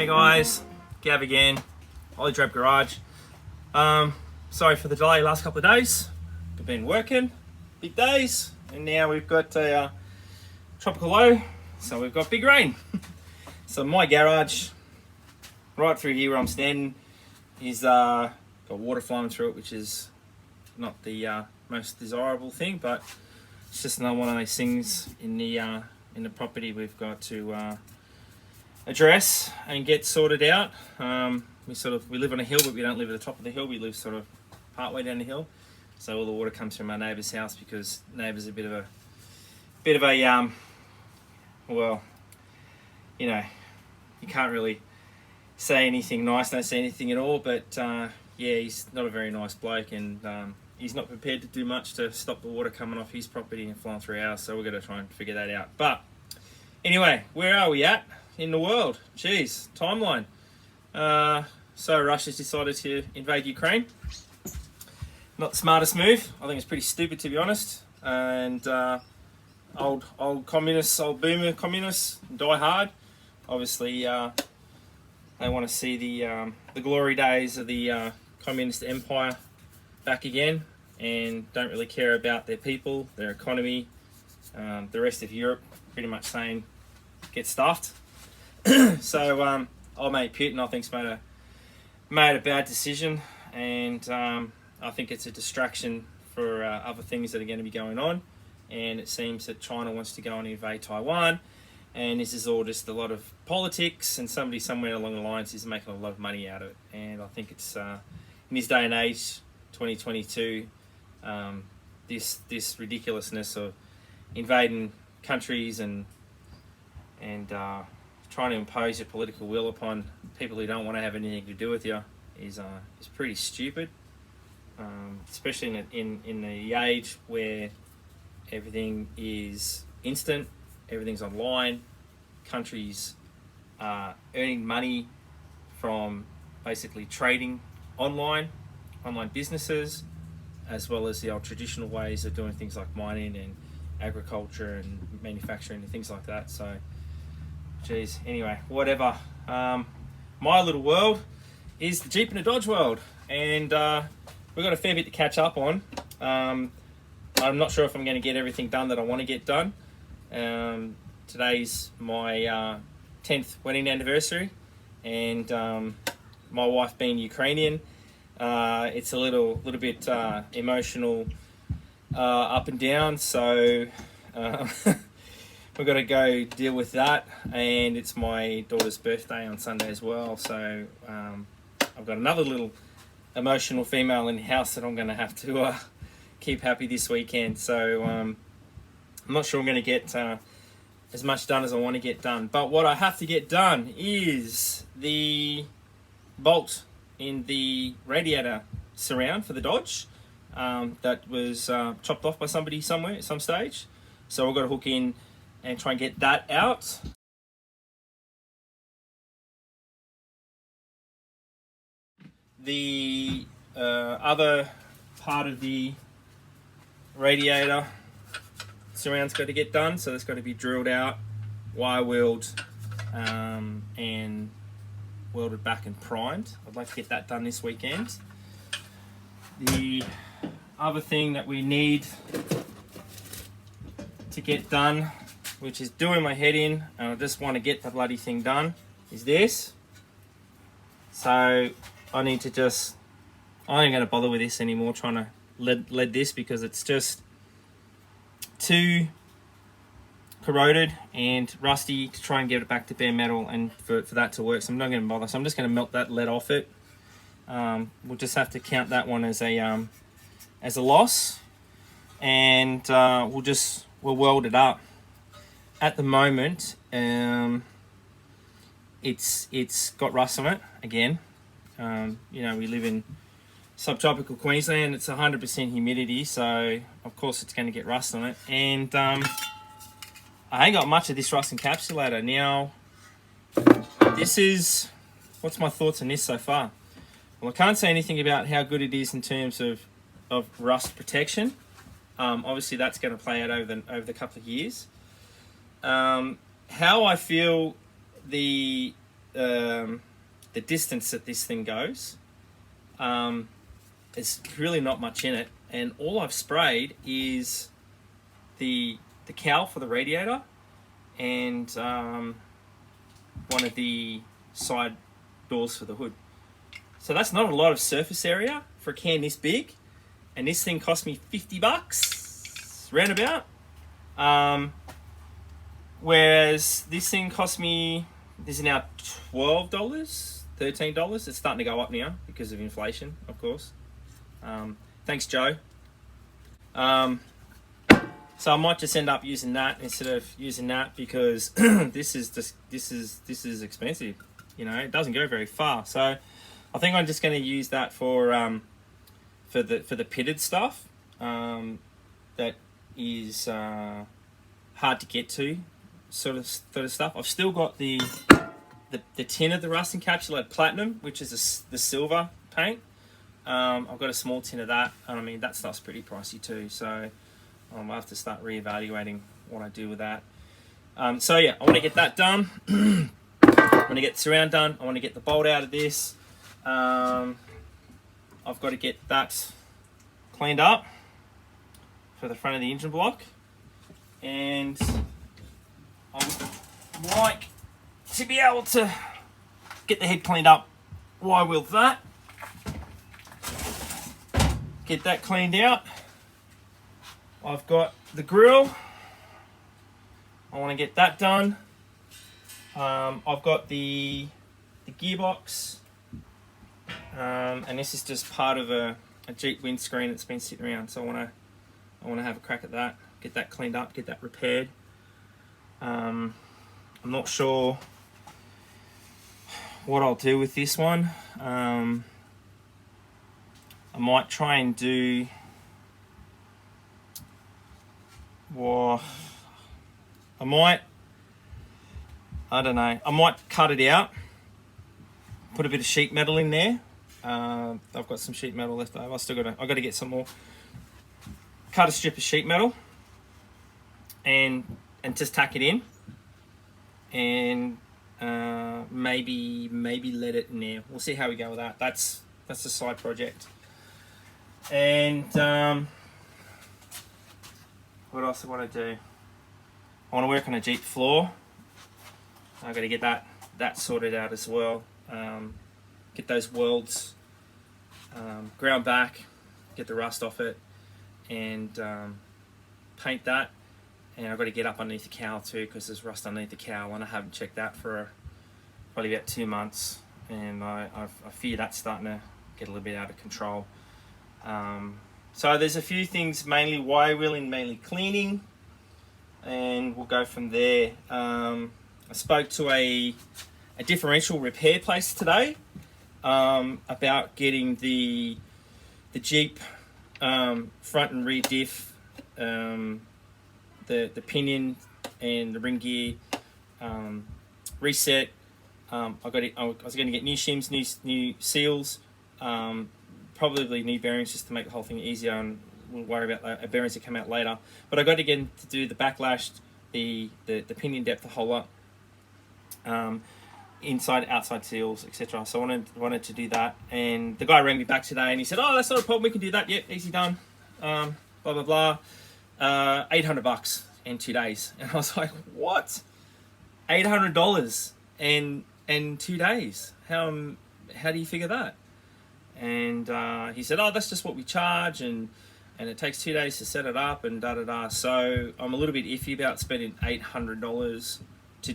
guys, Gav again, Ollie Drab Garage. Sorry for the delay last couple of days. We've been working, big days, and now we've got a tropical low, so we've got big rain. So my garage, right through here where I'm standing, is got water flowing through it, which is not the most desirable thing, but it's just another one of those things in the property we've got to address and get sorted out. We live on a hill, but we don't live at the top of the hill. We live sort of partway down the hill, so all the water comes from our neighbour's house because neighbour's a bit of a well, you know, you can't really say anything nice, don't say anything at all, but yeah, he's not a very nice bloke, and he's not prepared to do much to stop the water coming off his property and flowing through ours, so we're going to try and figure that out. But anyway, where are we at in the world? Jeez, timeline. So Russia's decided to invade Ukraine. Not the smartest move. I think it's pretty stupid, to be honest. And old communists, old boomer communists, die hard. Obviously, they want to see the glory days of the communist empire back again, and don't really care about their people, their economy. The rest of Europe pretty much saying, get stuffed. So old mate Putin, I think's made a bad decision, and I think it's a distraction for other things that are going to be going on. And it seems that China wants to go and invade Taiwan, and this is all just a lot of politics, and somebody somewhere along the lines is making a lot of money out of it. And I think it's in this day and age, 2022, this ridiculousness of invading countries and trying to impose your political will upon people who don't want to have anything to do with you is pretty stupid, especially in the age where everything is instant, everything's online. Countries are earning money from basically trading online businesses, as well as the old traditional ways of doing things like mining and agriculture and manufacturing and things like that. So geez, anyway, whatever. My little world is the Jeep and the Dodge world, and we've got a fair bit to catch up on. I'm not sure if I'm going to get everything done that I want to get done. Today's my 10th wedding anniversary, and my wife being Ukrainian, it's a little bit emotional, up and down, so we've got to go deal with that. And it's my daughter's birthday on Sunday as well, so I've got another little emotional female in the house that I'm going to have to keep happy this weekend. So I'm not sure I'm going to get as much done as I want to get done, but what I have to get done is the bolt in the radiator surround for the Dodge that was chopped off by somebody somewhere at some stage. So we've got to hook in and try and get that out. The other part of the radiator surround's got to get done, so that's got to be drilled out, wire wheeled, and welded back and primed. I'd like to get that done this weekend. The other thing that we need to get done, which is doing my head in, and I just want to get the bloody thing done, is this. So I need to just, I ain't going to bother with this anymore, trying to lead this, because it's just too corroded and rusty to try and get it back to bare metal and for that to work. So I'm not going to bother. So I'm just going to melt that lead off it. We'll just have to count that one as a loss, and we'll weld it up. At the moment, it's got rust on it again. You know, we live in subtropical Queensland. It's 100% humidity, so of course it's going to get rust on it. And I ain't got much of this rust encapsulator. Now, what's my thoughts on this so far? Well, I can't say anything about how good it is in terms of rust protection. Obviously, that's going to play out over the couple of years. How I feel the the distance that this thing goes, there's really not much in it, and all I've sprayed is the cowl for the radiator and one of the side doors for the hood. So that's not a lot of surface area for a can this big, and this thing cost me $50 roundabout. Whereas this thing cost me, this is now $12, $13. It's starting to go up now because of inflation, of course. Thanks, Joe. So I might just end up using that instead of using that, because this is expensive. You know, it doesn't go very far. So I think I'm just going to use that for the pitted stuff that is hard to get to, sort of stuff. I've still got the tin of the rust encapsulated platinum, which is the silver paint. I've got a small tin of that, and I mean that stuff's pretty pricey too. So I'll have to start reevaluating what I do with that. So yeah, I want to get that done. I want to get the surround done. I want to get the bolt out of this. I've got to get that cleaned up for the front of the engine block, and I would like to be able to get the head cleaned up. Why will that? Get that cleaned out. I've got the grill. I want to get that done. I've got the gearbox, and this is just part of a Jeep windscreen that's been sitting around. So I want to have a crack at that, get that cleaned up, get that repaired. I'm not sure what I'll do with this one. I might try and do, well, I don't know, I might cut it out, put a bit of sheet metal in there. I've got some sheet metal left over. I've got to get some more. Cut a strip of sheet metal and just tack it in, and maybe let it in there. We'll see how we go with that. That's a side project. And what else do I want to do? I want to work on a Jeep floor. I've got to get that sorted out as well. Get those welds ground back, get the rust off it, and paint that. And I've got to get up underneath the cowl too, because there's rust underneath the cowl, and I haven't checked that for probably about 2 months, and I fear that's starting to get a little bit out of control. So there's a few things, mainly wire wheeling, mainly cleaning, and we'll go from there. I spoke to a differential repair place today about getting the Jeep front and rear diff, the pinion and the ring gear reset. I was going to get new shims, new seals, probably new bearings just to make the whole thing easier, and we'll worry about the bearings that come out later. But I got to get to do the backlash, the pinion depth, the whole lot, inside, outside seals, etc. So I wanted to do that, and the guy rang me back today, and he said, "Oh, that's not a problem. We can do that. Yep, easy done. Blah blah blah. $800 in 2 days." And I was like, "What? $800 in 2 days? How do you figure that?" And he said, "Oh, that's just what we charge, and it takes 2 days to set it up, and da da da." So I'm a little bit iffy about spending $800 to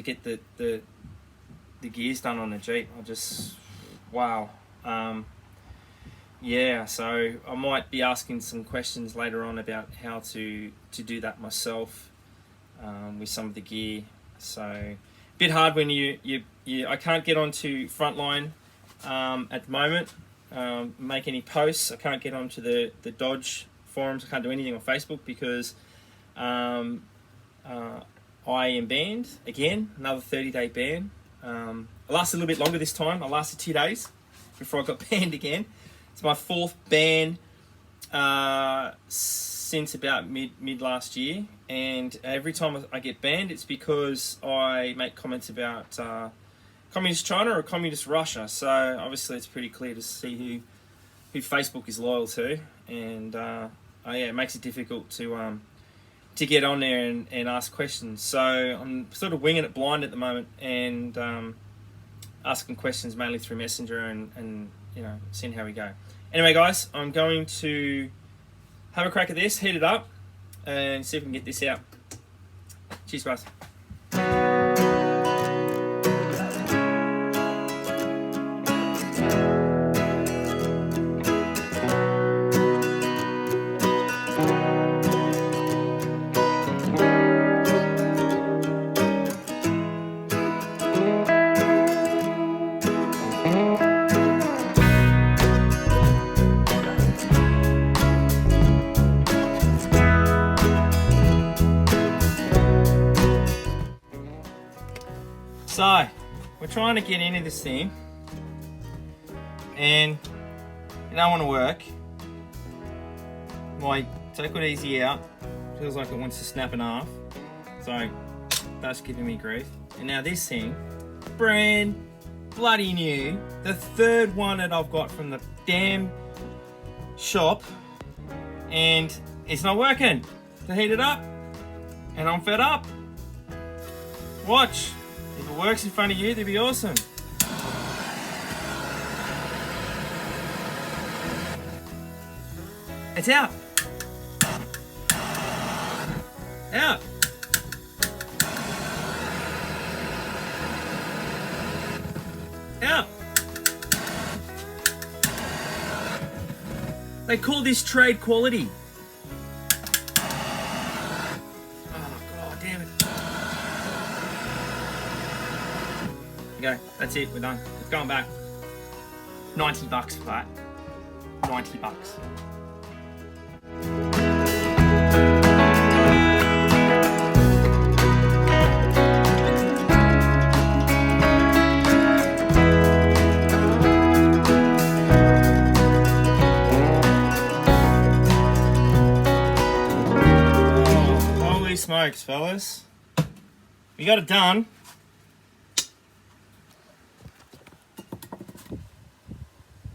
get the gears done on a Jeep. Wow. Yeah, so I might be asking some questions later on about how to do that myself with some of the gear. So a bit hard when I can't get onto Frontline at the moment, make any posts. I can't get onto the Dodge forums. I can't do anything on Facebook because I am banned again, another 30-day ban. I lasted a little bit longer this time. I lasted 2 days before I got banned again. It's my 4th ban since about mid last year, and every time I get banned, it's because I make comments about communist China or communist Russia. So obviously it's pretty clear to see who Facebook is loyal to, and yeah, it makes it difficult to get on there and ask questions. So I'm sort of winging it blind at the moment, and asking questions mainly through Messenger, and you know, seeing how we go. Anyway, guys, I'm going to have a crack at this, heat it up, and see if we can get this out. Cheers, guys. So, we're trying to get into this thing, and it don't want to work. My take it easy out feels like it wants to snap in half, so that's giving me grief. And now this thing, brand bloody new, the third one that I've got from the damn shop, and it's not working to heat it up, and I'm fed up. Watch. If it works in front of you, that'd be awesome. It's out. Out. Out. They call this trade quality. Go. That's it. We're done. It's going back. $90 for that. $90. Oh, holy smokes, fellas! We got it done.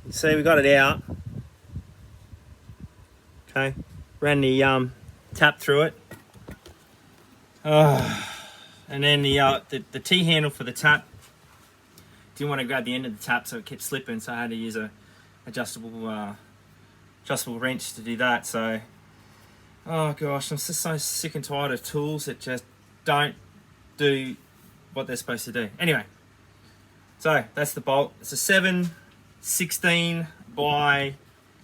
See, we got it out. Okay, ran the tap through it, and then the T handle for the tap. Didn't want to grab the end of the tap, so it kept slipping. So I had to use a adjustable wrench to do that. So, oh gosh, I'm just so sick and tired of tools that just don't do what they're supposed to do. Anyway, so that's the bolt. It's a 7/16 by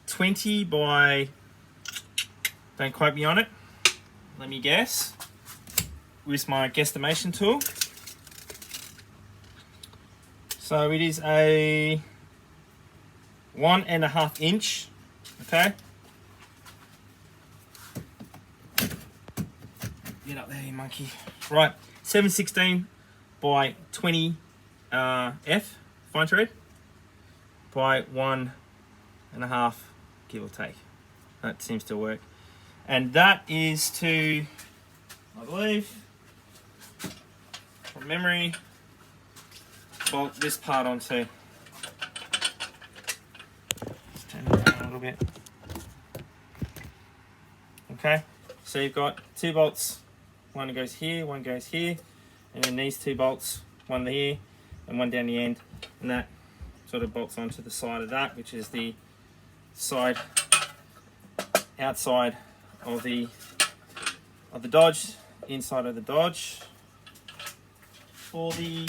20 by, don't quote me on it, let me guess, with my guesstimation tool. So it is a 1.5 inch, okay? Get up there, you monkey. Right, 7/16 by 20 F, fine thread, by 1.5, give or take. That seems to work. And that is to, I believe, from memory, bolt this part onto. Let's turn it down a little bit. Okay, so you've got two bolts. One goes here, one goes here, and then these two bolts, one here and one down the end, and that sort of bolts onto the side of that, which is the side outside of the Dodge, inside of the Dodge for the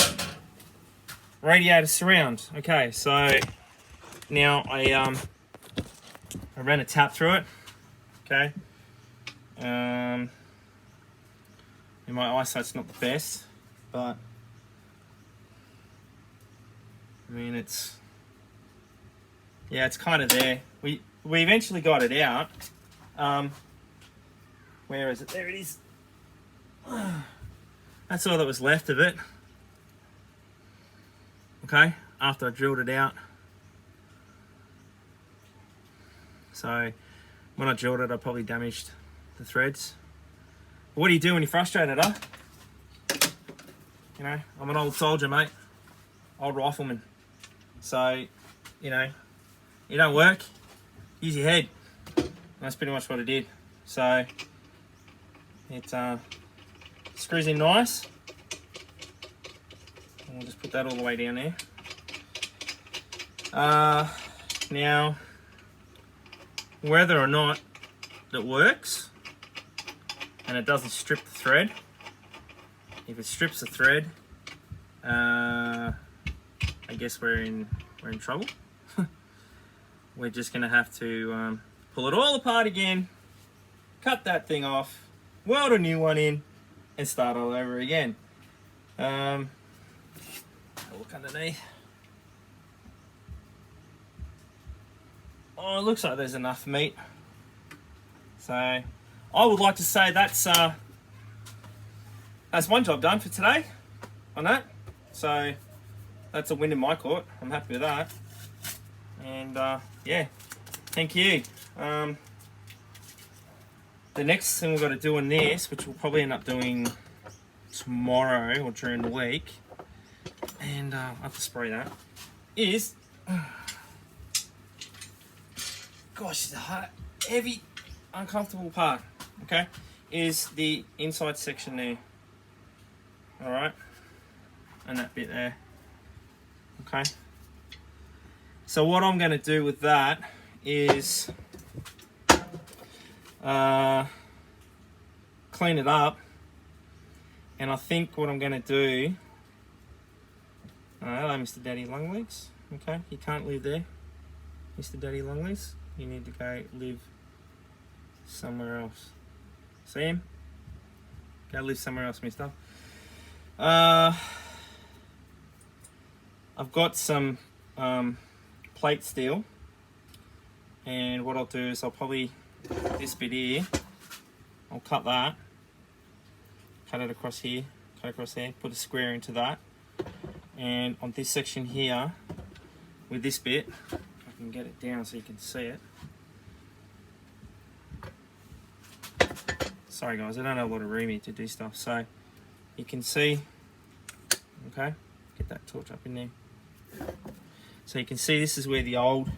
radiator surround. Okay, so now I ran a tap through it. Okay, and my eyesight's not the best, but I mean, it's kind of there. We eventually got it out. Where is it? There it is. That's all that was left of it. Okay, after I drilled it out. So when I drilled it, I probably damaged the threads. But what do you do when you're frustrated, huh? You know, I'm an old soldier, mate. old rifleman. So, you know, you don't work, use your head. That's pretty much what I did. So it screws in nice. And we'll just put that all the way down there. Now, whether or not it works and it doesn't strip the thread, if it strips the thread, I guess we're in trouble. We're just gonna have to pull it all apart again, cut that thing off, weld a new one in, and start all over again. Have a look underneath. Oh, it looks like there's enough meat. So I would like to say that's one job done for today on that. So that's a win in my court. I'm happy with that. And yeah, thank you. The next thing we've got to do on this, which we'll probably end up doing tomorrow or during the week, and I'll have to spray that, is, gosh, the heavy, uncomfortable part, okay, is the inside section there. Alright, and that bit there. Okay. So what I'm going to do with that is clean it up, and I think what I'm going to do, hello Mr. Daddy Longlegs, okay, you can't live there, Mr. Daddy Longlegs, you need to go live somewhere else. See him? Go live somewhere else, mister. I've got some plate steel, and what I'll do is I'll probably, this bit here, I'll cut that, cut it across here, cut across there, put a square into that, and on this section here, with this bit, I can get it down so you can see it. Sorry guys, I don't have a lot of room here to do stuff, so you can see, okay, get that torch up in there. So you can see this is where the old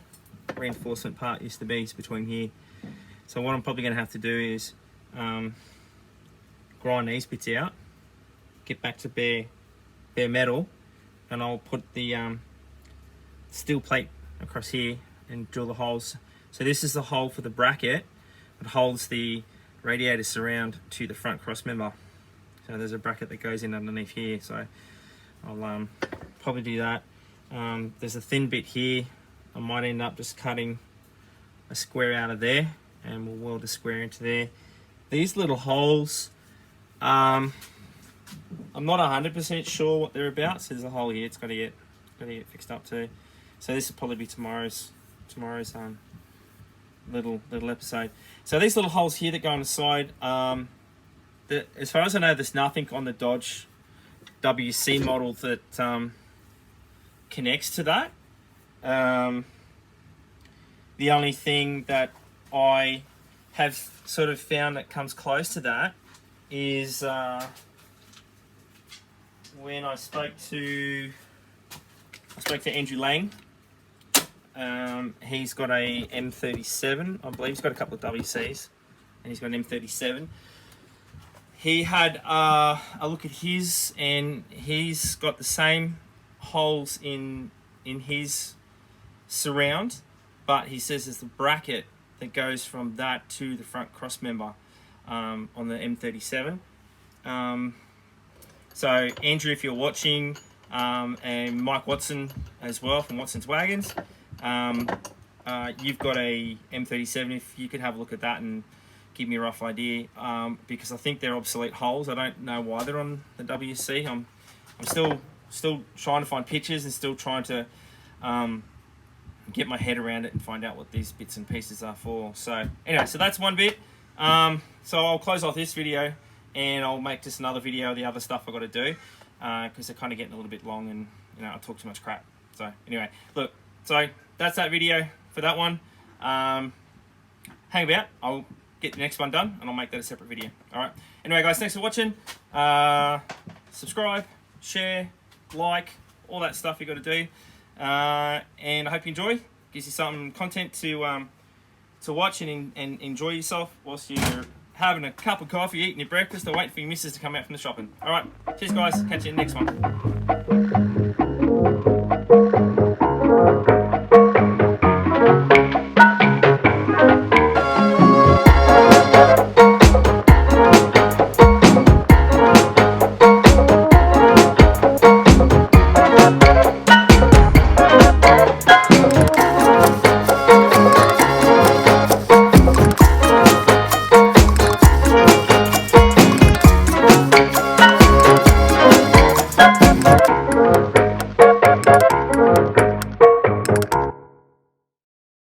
reinforcement part used to be, it's between here. So what I'm probably going to have to do is grind these bits out, get back to bare metal, and I'll put the steel plate across here and drill the holes. So this is the hole for the bracket that holds the radiator surround to the front cross member. So there's a bracket that goes in underneath here, so I'll probably do that. There's a thin bit here. I might end up just cutting a square out of there, and we'll weld a square into there. These little holes, I'm not 100% sure what they're about. So there's a hole here. It's got to get fixed up too. So this will probably be tomorrow's little episode. So these little holes here that go on the side, as far as I know, there's nothing on the Dodge WC model that connects to that. The only thing that I have sort of found that comes close to that is when I spoke to Andrew Lang. He's got a M37, I believe. He's got a couple of WCs, and he's got an M37. He had a look at his, and he's got the same holes in his surround, but he says there's the bracket that goes from that to the front cross member on the M37. So Andrew, if you're watching, and Mike Watson as well from Watson's Wagons, you've got a M37. If you could have a look at that and give me a rough idea, because I think they're obsolete holes. I don't know why they're on the WC. I'm still trying to find pictures and still trying to get my head around it and find out what these bits and pieces are for. So anyway, so that's one bit. So I'll close off this video, and I'll make just another video of the other stuff I've got to do, because they're kind of getting a little bit long, and I talk too much crap. So anyway, look, so that's that video for that one. Hang about, I'll get the next one done, and I'll make that a separate video. Alright, anyway guys, thanks for watching. Subscribe, share, like, all that stuff you got to do. And I hope you enjoy. Gives you some content to watch and enjoy yourself whilst you're having a cup of coffee, eating your breakfast, or waiting for your missus to come out from the shopping. All right, cheers guys, catch you in the next one.